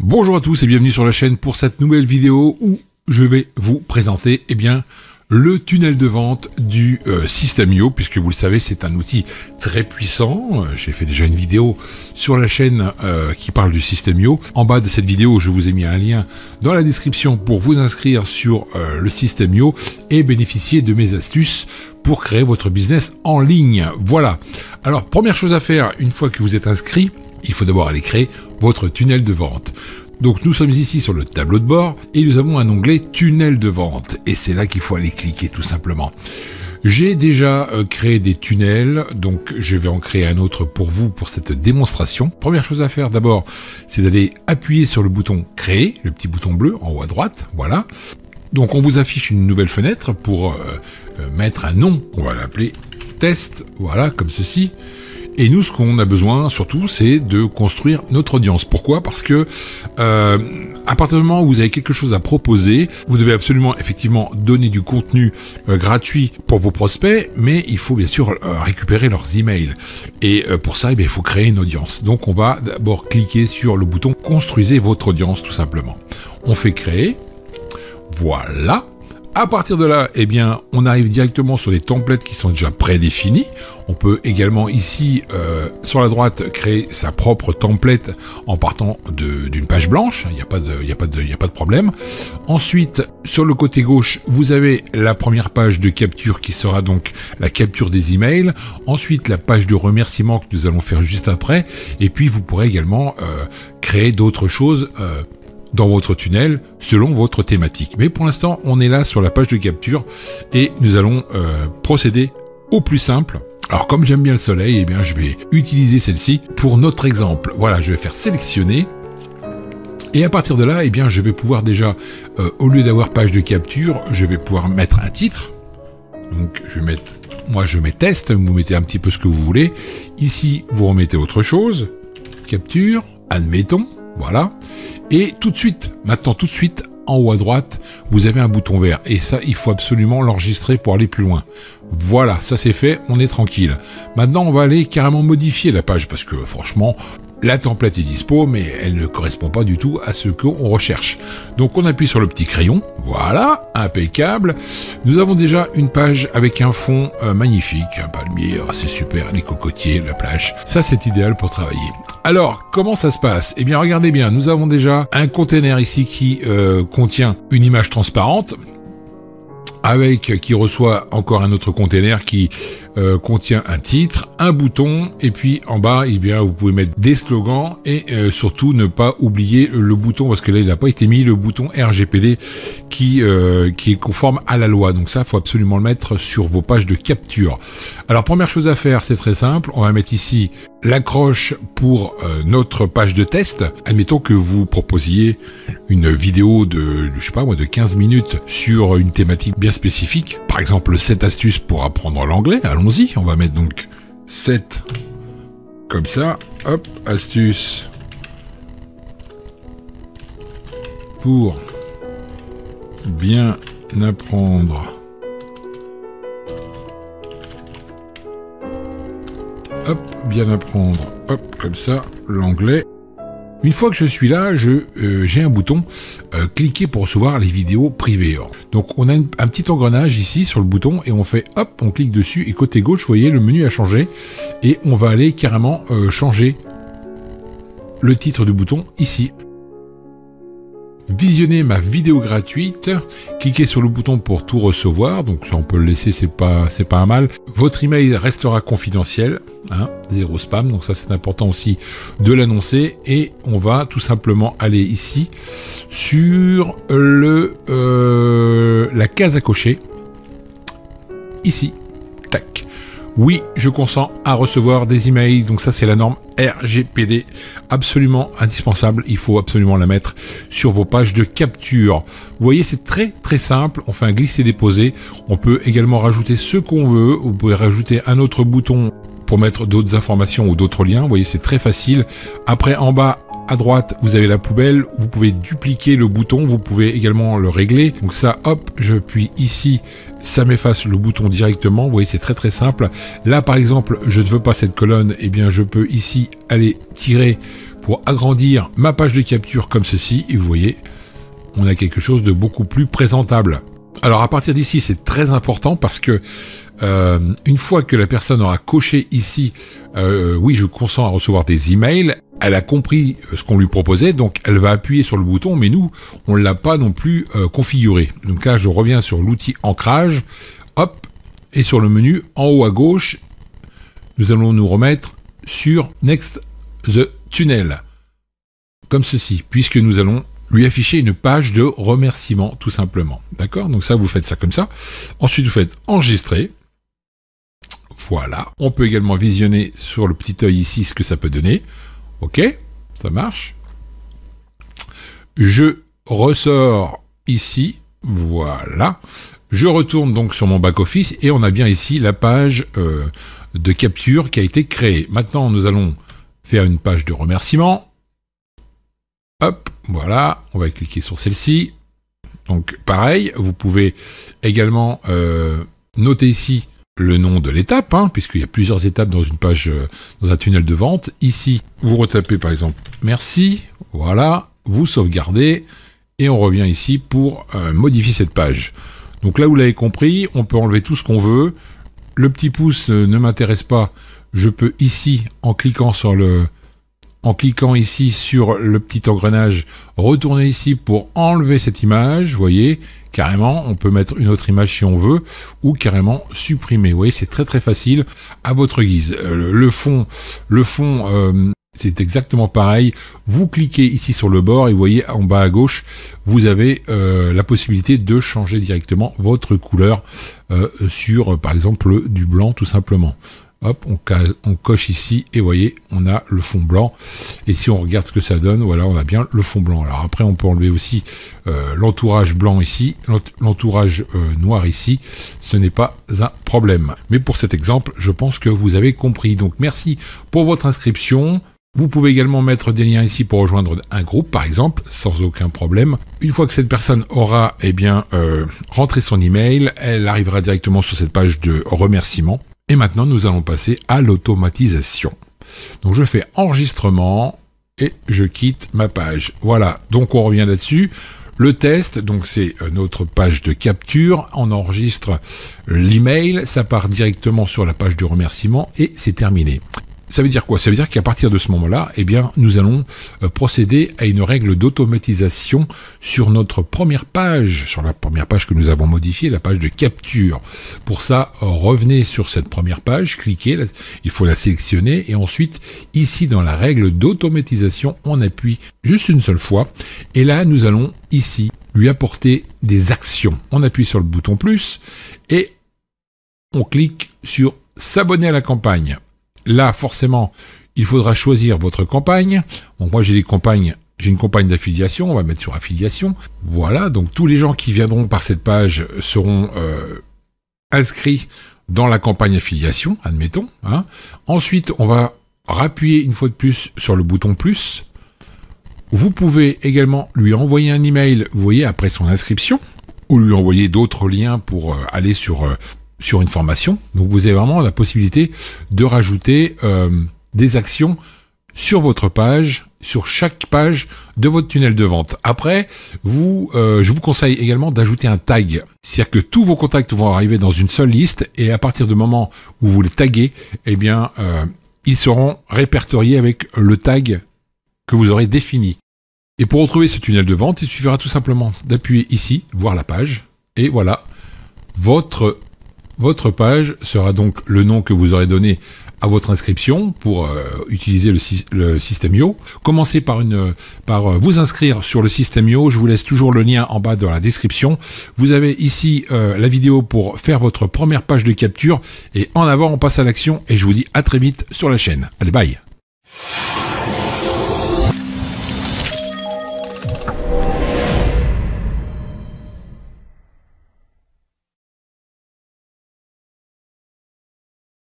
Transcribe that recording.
Bonjour à tous et bienvenue sur la chaîne pour cette nouvelle vidéo où je vais vous présenter le tunnel de vente du System.io, puisque vous le savez c'est un outil très puissant. J'ai fait déjà une vidéo sur la chaîne qui parle du System.io. En bas de cette vidéo je vous ai mis un lien dans la description pour vous inscrire sur le System.io et bénéficier de mes astuces pour créer votre business en ligne. Voilà. Alors première chose à faire une fois que vous êtes inscrit, il faut d'abord aller créer votre tunnel de vente. Donc nous sommes ici sur le tableau de bord et nous avons un onglet tunnel de vente et c'est là qu'il faut aller cliquer tout simplement. J'ai déjà créé des tunnels, donc je vais en créer un autre pour vous pour cette démonstration. Première chose à faire d'abord, c'est d'aller appuyer sur le bouton créer, le petit bouton bleu en haut à droite, voilà. Donc on vous affiche une nouvelle fenêtre pour mettre un nom, on va l'appeler test, voilà, comme ceci. Et nous, ce qu'on a besoin, surtout, c'est de construire notre audience. Pourquoi ? Parce que à partir du moment où vous avez quelque chose à proposer, vous devez absolument, effectivement, donner du contenu gratuit pour vos prospects, mais il faut bien sûr récupérer leurs emails. Et pour ça, il faut créer une audience. Donc, on va d'abord cliquer sur le bouton « Construisez votre audience », tout simplement. On fait « Créer ». Voilà. À partir de là, on arrive directement sur des templates qui sont déjà prédéfinis. On peut également ici, sur la droite, créer sa propre template en partant d'une page blanche. Il n'y a pas de problème. Ensuite, sur le côté gauche, vous avez la première page de capture qui sera donc la capture des emails. Ensuite, la page de remerciement que nous allons faire juste après. Et puis, vous pourrez également créer d'autres choses dans votre tunnel, selon votre thématique. Mais pour l'instant, on est là sur la page de capture et nous allons procéder au plus simple. Alors comme j'aime bien le soleil, je vais utiliser celle-ci pour notre exemple. Voilà, je vais faire sélectionner. Et à partir de là, je vais pouvoir déjà, au lieu d'avoir page de capture, je vais pouvoir mettre un titre. Donc je mets test, vous mettez un petit peu ce que vous voulez. Ici, vous remettez autre chose. Capture, admettons, voilà. Et tout de suite, en haut à droite, vous avez un bouton vert. Et ça, il faut absolument l'enregistrer pour aller plus loin. Voilà, ça c'est fait, on est tranquille. Maintenant, on va aller carrément modifier la page parce que franchement, la template est dispo, mais elle ne correspond pas du tout à ce qu'on recherche. Donc on appuie sur le petit crayon, voilà, impeccable. Nous avons déjà une page avec un fond magnifique, un palmier, c'est super, les cocotiers, la plage. Ça c'est idéal pour travailler. Alors, comment ça se passe ? Regardez bien, nous avons déjà un container ici qui contient une image transparente, qui reçoit encore un autre container qui contient un titre, un bouton, et puis en bas, vous pouvez mettre des slogans et surtout ne pas oublier le bouton, parce que là, il n'a pas été mis, le bouton RGPD qui est conforme à la loi. Donc ça, il faut absolument le mettre sur vos pages de capture. Alors, première chose à faire, c'est très simple. On va mettre ici l'accroche pour notre page de test. Admettons que vous proposiez une vidéo de 15 minutes sur une thématique bien spécifique. Par exemple, 7 astuces pour apprendre l'anglais. Allons-y, on va mettre donc 7 comme ça. Hop, astuces pour bien apprendre bien apprendre, comme ça, l'anglais. Une fois que je suis là, j'ai un bouton cliquer pour recevoir les vidéos privées. Donc on a un petit engrenage ici sur le bouton et on fait on clique dessus et côté gauche, vous voyez, le menu a changé et on va aller carrément changer le titre du bouton ici. Visionner ma vidéo gratuite, cliquez sur le bouton pour tout recevoir, donc ça on peut le laisser, c'est pas un mal. Votre email restera confidentiel, zéro spam, donc ça c'est important aussi de l'annoncer. Et on va tout simplement aller ici sur la case à cocher, ici, tac. Oui, je consens à recevoir des emails, donc ça c'est la norme RGPD, absolument indispensable, il faut absolument la mettre sur vos pages de capture. Vous voyez, c'est très très simple, on fait un glisser-déposer, on peut également rajouter ce qu'on veut, vous pouvez rajouter un autre bouton pour mettre d'autres informations ou d'autres liens, vous voyez c'est très facile. Après en bas, à droite, vous avez la poubelle. Vous pouvez dupliquer le bouton. Vous pouvez également le régler. Donc ça, hop, j'appuie ici. Ça m'efface le bouton directement. Vous voyez, c'est très très simple. Là, par exemple, je ne veux pas cette colonne. Eh bien, je peux ici aller tirer pour agrandir ma page de capture comme ceci. Et vous voyez, on a quelque chose de beaucoup plus présentable. Alors, à partir d'ici, c'est très important parce que une fois que la personne aura coché ici, oui, je consens à recevoir des emails, elle a compris ce qu'on lui proposait, donc elle va appuyer sur le bouton, mais nous, on ne l'a pas non plus configuré. Donc là, je reviens sur l'outil ancrage, hop, et sur le menu en haut à gauche, nous allons nous remettre sur Next the Tunnel, comme ceci, puisque nous allons lui afficher une page de remerciement, tout simplement. D'accord? Donc ça, vous faites ça comme ça. Ensuite, vous faites enregistrer. Voilà. On peut également visionner sur le petit œil ici ce que ça peut donner. Ok, ça marche. Je ressors ici. Voilà. Je retourne donc sur mon back-office et on a bien ici la page de capture qui a été créée. Maintenant, nous allons faire une page de remerciement. Hop, voilà. On va cliquer sur celle-ci. Donc, pareil, vous pouvez également noter ici le nom de l'étape, puisqu'il y a plusieurs étapes dans une page, dans un tunnel de vente. Ici, vous retapez par exemple « Merci », voilà, vous sauvegardez, et on revient ici pour modifier cette page. Donc là, vous l'avez compris, on peut enlever tout ce qu'on veut. Le petit pouce ne m'intéresse pas. Je peux ici, en cliquant ici sur le petit engrenage, retourner ici pour enlever cette image, vous voyez, carrément, on peut mettre une autre image si on veut, ou carrément supprimer, vous voyez, c'est très très facile, à votre guise. Le fond, c'est exactement pareil, vous cliquez ici sur le bord, et vous voyez, en bas à gauche, vous avez la possibilité de changer directement votre couleur sur, par exemple, du blanc, tout simplement. Hop, on coche ici et vous voyez, on a le fond blanc. Et si on regarde ce que ça donne, voilà, on a bien le fond blanc. Alors après, on peut enlever aussi l'entourage blanc ici, l'entourage noir ici. Ce n'est pas un problème. Mais pour cet exemple, je pense que vous avez compris. Donc merci pour votre inscription. Vous pouvez également mettre des liens ici pour rejoindre un groupe, par exemple, sans aucun problème. Une fois que cette personne aura, rentré son email, elle arrivera directement sur cette page de remerciement. Et maintenant, nous allons passer à l'automatisation. Donc, je fais enregistrement et je quitte ma page. Voilà, donc on revient là-dessus. Le test, donc c'est notre page de capture. On enregistre l'email, ça part directement sur la page de remerciement et c'est terminé. Ça veut dire quoi? Ça veut dire qu'à partir de ce moment-là, nous allons procéder à une règle d'automatisation sur notre première page, sur la première page que nous avons modifiée, la page de capture. Pour ça, revenez sur cette première page, cliquez, il faut la sélectionner et ensuite, ici dans la règle d'automatisation, on appuie juste une seule fois et là, nous allons ici lui apporter des actions. On appuie sur le bouton plus et on clique sur s'abonner à la campagne. Là, forcément, il faudra choisir votre campagne. Bon, moi, j'ai une campagne d'affiliation. On va mettre sur affiliation. Voilà. Donc, tous les gens qui viendront par cette page seront inscrits dans la campagne affiliation, admettons. Ensuite, on va rappuyer une fois de plus sur le bouton plus. Vous pouvez également lui envoyer un email, vous voyez, après son inscription, ou lui envoyer d'autres liens pour aller sur une formation. Donc vous avez vraiment la possibilité de rajouter des actions sur votre page, sur chaque page de votre tunnel de vente. Après, je vous conseille également d'ajouter un tag. C'est-à-dire que tous vos contacts vont arriver dans une seule liste et à partir du moment où vous les taguez, ils seront répertoriés avec le tag que vous aurez défini. Et pour retrouver ce tunnel de vente, il suffira tout simplement d'appuyer ici, voir la page, et voilà, votre page sera donc le nom que vous aurez donné à votre inscription pour utiliser le System.io. Commencez par vous inscrire sur le System.io. Je vous laisse toujours le lien en bas dans la description. Vous avez ici la vidéo pour faire votre première page de capture. Et en avant, on passe à l'action. Et je vous dis à très vite sur la chaîne. Allez, bye!